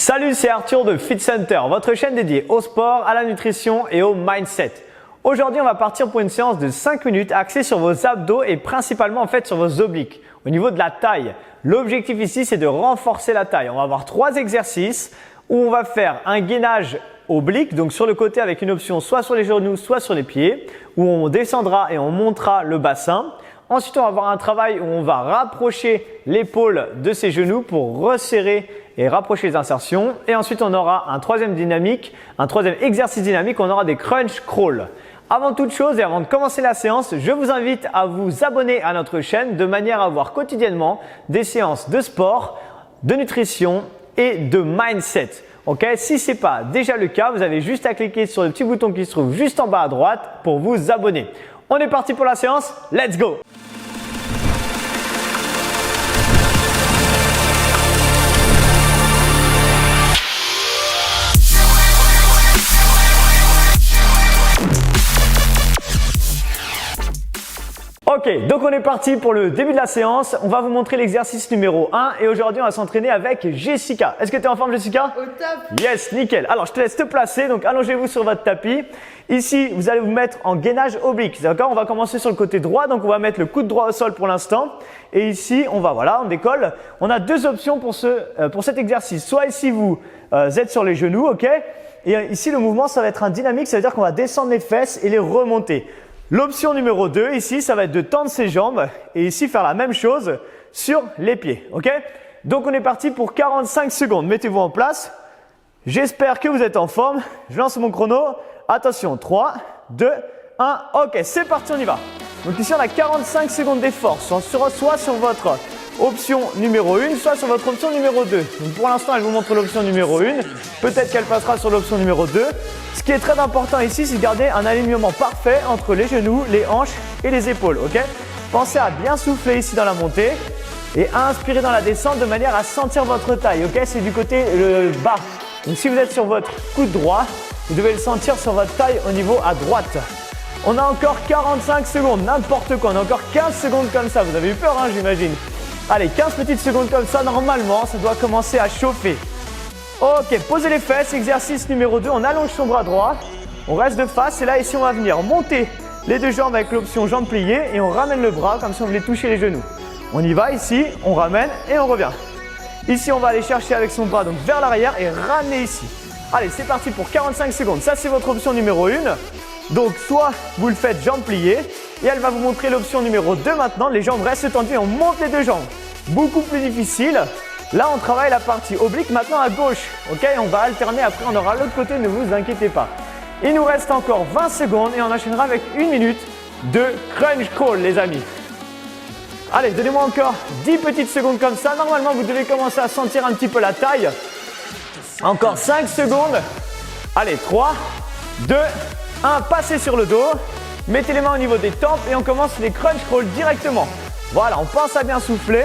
Salut, c'est Arthur de Fit Center, votre chaîne dédiée au sport, à la nutrition et au mindset. Aujourd'hui, on va partir pour une séance de 5 minutes axée sur vos abdos et principalement en fait sur vos obliques, au niveau de la taille. L'objectif ici, c'est de renforcer la taille. On va avoir 3 exercices où on va faire un gainage oblique, donc sur le côté avec une option soit sur les genoux, soit sur les pieds, où on descendra et on montera le bassin. Ensuite, on va avoir un travail où on va rapprocher l'épaule de ses genoux pour resserrer et rapprocher les insertions. Et ensuite, on aura un troisième exercice dynamique, on aura des crunch crawl. Avant toute chose et avant de commencer la séance, je vous invite à vous abonner à notre chaîne de manière à voir quotidiennement des séances de sport, de nutrition et de mindset. Ok, si ce n'est pas déjà le cas, vous avez juste à cliquer sur le petit bouton qui se trouve juste en bas à droite pour vous abonner. On est parti pour la séance, let's go! Ok, donc on est parti pour le début de la séance. On va vous montrer l'exercice numéro 1 et aujourd'hui on va s'entraîner avec Jessica. Est-ce que tu es en forme, Jessica? Au top! Yes, nickel. Alors je te laisse te placer, donc allongez-vous sur votre tapis. Ici, vous allez vous mettre en gainage oblique, d'accord? On va commencer sur le côté droit, donc on va mettre le coude droit au sol pour l'instant. Et ici, on décolle. On a deux options pour cet exercice. Soit ici, vous êtes sur les genoux, ok? Et ici, le mouvement, ça va être un dynamique, ça veut dire qu'on va descendre les fesses et les remonter. L'option numéro 2 ici, ça va être de tendre ses jambes et ici faire la même chose sur les pieds. Ok? Donc on est parti pour 45 secondes. Mettez-vous en place. J'espère que vous êtes en forme. Je lance mon chrono. Attention, 3, 2, 1. Ok, c'est parti, on y va. Donc ici, on a 45 secondes d'effort, soit sur votre option numéro 1, soit sur votre option numéro 2. Donc pour l'instant, elle vous montre l'option numéro 1. Peut-être qu'elle passera sur l'option numéro 2. Ce qui est très important ici, c'est de garder un alignement parfait entre les genoux, les hanches et les épaules. Ok? Pensez à bien souffler ici dans la montée et à inspirer dans la descente de manière à sentir votre taille. Ok? C'est du côté bas. Donc si vous êtes sur votre coude droit, vous devez le sentir sur votre taille au niveau à droite. On a encore 45 secondes, n'importe quoi. On a encore 15 secondes comme ça. Vous avez eu peur, hein, j'imagine. Allez, 15 petites secondes comme ça. Normalement, ça doit commencer à chauffer. Ok, posez les fesses. Exercice numéro 2. On allonge son bras droit. On reste de face. Et là, ici, on va venir monter les deux jambes avec l'option jambes pliées. Et on ramène le bras comme si on voulait toucher les genoux. On y va ici. On ramène et on revient. Ici, on va aller chercher avec son bras donc vers l'arrière et ramener ici. Allez, c'est parti pour 45 secondes. Ça, c'est votre option numéro 1. Donc, soit vous le faites jambes pliées et elle va vous montrer l'option numéro 2 maintenant. Les jambes restent tendues et on monte les deux jambes. Beaucoup plus difficile. Là, on travaille la partie oblique maintenant à gauche. Ok, on va alterner. Après, on aura l'autre côté. Ne vous inquiétez pas. Il nous reste encore 20 secondes et on enchaînera avec 1 minute de crunch crawl, les amis. Allez, donnez-moi encore 10 petites secondes comme ça. Normalement, vous devez commencer à sentir un petit peu la taille. Encore 5 secondes. Allez, 3, 2, 1. Passez sur le dos. Mettez les mains au niveau des tempes et on commence les crunch crawl directement. Voilà, on pense à bien souffler.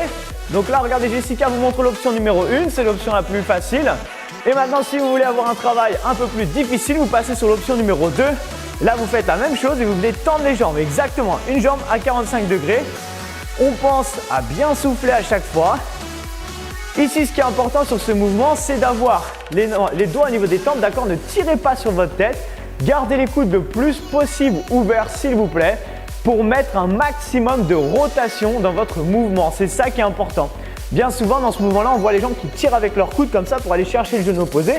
Donc là, regardez, Jessica vous montre l'option numéro 1. C'est l'option la plus facile. Et maintenant, si vous voulez avoir un travail un peu plus difficile, vous passez sur l'option numéro 2. Là, vous faites la même chose et vous venez tendre les jambes. Exactement, une jambe à 45 degrés. On pense à bien souffler à chaque fois. Ici, ce qui est important sur ce mouvement, c'est d'avoir les doigts au niveau des tempes, d'accord? Ne tirez pas sur votre tête. Gardez les coudes le plus possible ouverts, s'il vous plaît, pour mettre un maximum de rotation dans votre mouvement. C'est ça qui est important. Bien souvent, dans ce mouvement-là, on voit les gens qui tirent avec leurs coudes comme ça pour aller chercher le genou opposé.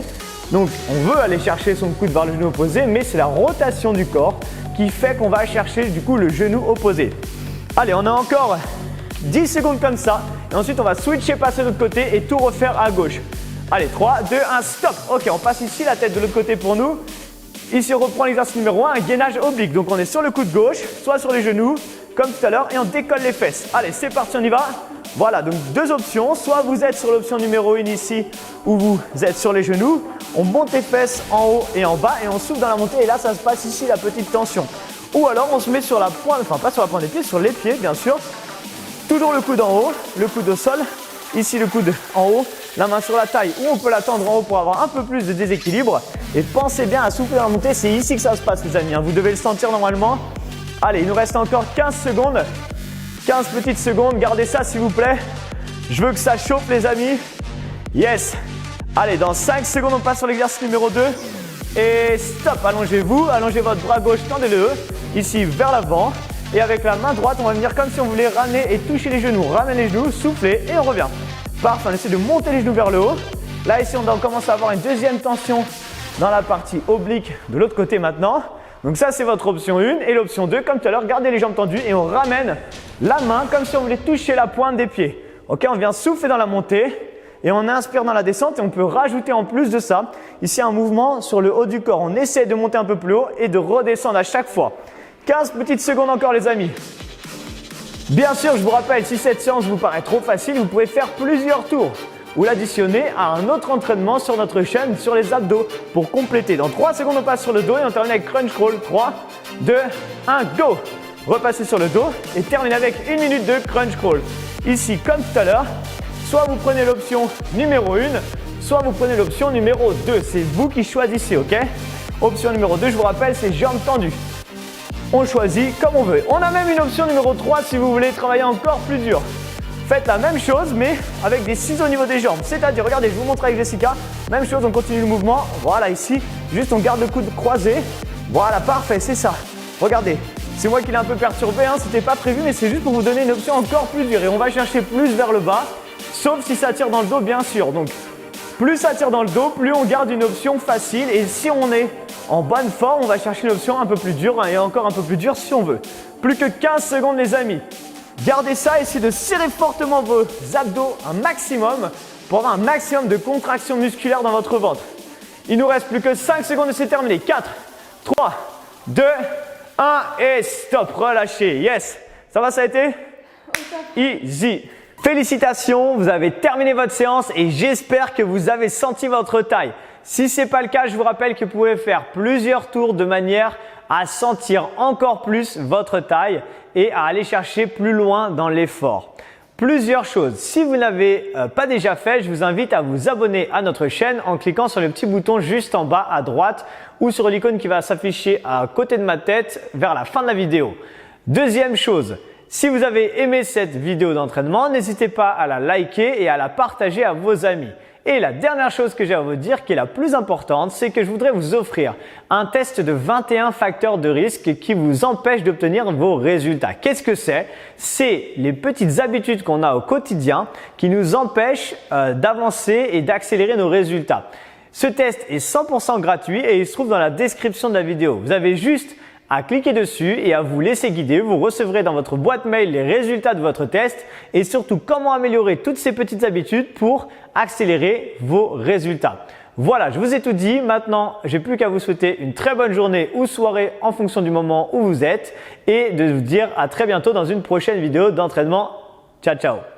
Donc, on veut aller chercher son coude vers le genou opposé, mais c'est la rotation du corps qui fait qu'on va chercher du coup le genou opposé. Allez, on a encore 10 secondes comme ça. Et ensuite, on va switcher, passer de l'autre côté et tout refaire à gauche. Allez, 3, 2, 1, stop. Ok, on passe ici, la tête de l'autre côté pour nous. Ici, on reprend l'exercice numéro 1, un gainage oblique. Donc, on est sur le coude gauche, soit sur les genoux, comme tout à l'heure, et on décolle les fesses. Allez, c'est parti, on y va. Voilà, donc deux options. Soit vous êtes sur l'option numéro 1 ici, où vous êtes sur les genoux. On monte les fesses en haut et en bas et on souffle dans la montée. Et là, ça se passe ici, la petite tension. Ou alors, on se met sur la pointe, enfin pas sur la pointe des pieds, sur les pieds, bien sûr. Toujours le coude en haut, le coude au sol. Ici, le coude en haut, la main sur la taille ou on peut la tendre en haut pour avoir un peu plus de déséquilibre. Et pensez bien à souffler dans la montée, c'est ici que ça se passe, les amis. Vous devez le sentir normalement. Allez, il nous reste encore 15 secondes. 15 petites secondes, gardez ça s'il vous plaît. Je veux que ça chauffe, les amis. Yes. Allez, dans 5 secondes, on passe sur l'exercice numéro 2. Et stop, allongez-vous, allongez votre bras gauche, tendez-le ici vers l'avant. Et avec la main droite, on va venir comme si on voulait ramener et toucher les genoux. Ramenez les genoux, soufflez et on revient. Parfait, on essaie de monter les genoux vers le haut. Là, ici, on commence à avoir une deuxième tension dans la partie oblique de l'autre côté maintenant. Donc ça, c'est votre option 1. Et l'option 2, comme tout à l'heure, gardez les jambes tendues et on ramène la main comme si on voulait toucher la pointe des pieds. Ok, on vient souffler dans la montée. Et on inspire dans la descente et on peut rajouter en plus de ça, ici un mouvement sur le haut du corps. On essaie de monter un peu plus haut et de redescendre à chaque fois. 15 petites secondes encore les amis. Bien sûr, je vous rappelle, si cette séance vous paraît trop facile, vous pouvez faire plusieurs tours ou l'additionner à un autre entraînement sur notre chaîne sur les abdos pour compléter. Dans 3 secondes, on passe sur le dos et on termine avec crunch crawl. 3, 2, 1, go! Repassez sur le dos et terminez avec 1 minute de crunch crawl. Ici, comme tout à l'heure, soit vous prenez l'option numéro 1, soit vous prenez l'option numéro 2. C'est vous qui choisissez, ok? Option numéro 2, je vous rappelle, c'est jambes tendues. On choisit comme on veut. On a même une option numéro 3 si vous voulez travailler encore plus dur. Faites la même chose mais avec des ciseaux au niveau des jambes. C'est-à-dire, regardez, je vous montre avec Jessica. Même chose, on continue le mouvement. Voilà, ici, juste on garde le coude croisé. Voilà, parfait, c'est ça. Regardez, c'est moi qui l'ai un peu perturbé, hein, c'était pas prévu, mais c'est juste pour vous donner une option encore plus dure. Et on va chercher plus vers le bas. Sauf si ça tire dans le dos, bien sûr. Donc, plus ça tire dans le dos, plus on garde une option facile. Et si on est en bonne forme, on va chercher une option un peu plus dure et encore un peu plus dure si on veut. Plus que 15 secondes, les amis. Gardez ça, essayez de serrer fortement vos abdos un maximum pour avoir un maximum de contraction musculaire dans votre ventre. Il nous reste plus que 5 secondes et c'est terminé. 4, 3, 2, 1 et stop. Relâchez. Yes. Ça va, ça a été? Easy. Félicitations, vous avez terminé votre séance et j'espère que vous avez senti votre taille. Si ce n'est pas le cas, je vous rappelle que vous pouvez faire plusieurs tours de manière à sentir encore plus votre taille et à aller chercher plus loin dans l'effort. Plusieurs choses. Si vous n'avez pas déjà fait, je vous invite à vous abonner à notre chaîne en cliquant sur le petit bouton juste en bas à droite ou sur l'icône qui va s'afficher à côté de ma tête vers la fin de la vidéo. Deuxième chose. Si vous avez aimé cette vidéo d'entraînement, n'hésitez pas à la liker et à la partager à vos amis. Et la dernière chose que j'ai à vous dire, qui est la plus importante, c'est que je voudrais vous offrir un test de 21 facteurs de risque qui vous empêchent d'obtenir vos résultats. Qu'est-ce que c'est? C'est les petites habitudes qu'on a au quotidien qui nous empêchent d'avancer et d'accélérer nos résultats. Ce test est 100% gratuit et il se trouve dans la description de la vidéo. Vous avez juste à cliquer dessus et à vous laisser guider. Vous recevrez dans votre boîte mail les résultats de votre test et surtout comment améliorer toutes ces petites habitudes pour accélérer vos résultats. Voilà, je vous ai tout dit. Maintenant, j'ai plus qu'à vous souhaiter une très bonne journée ou soirée en fonction du moment où vous êtes et de vous dire à très bientôt dans une prochaine vidéo d'entraînement. Ciao, ciao!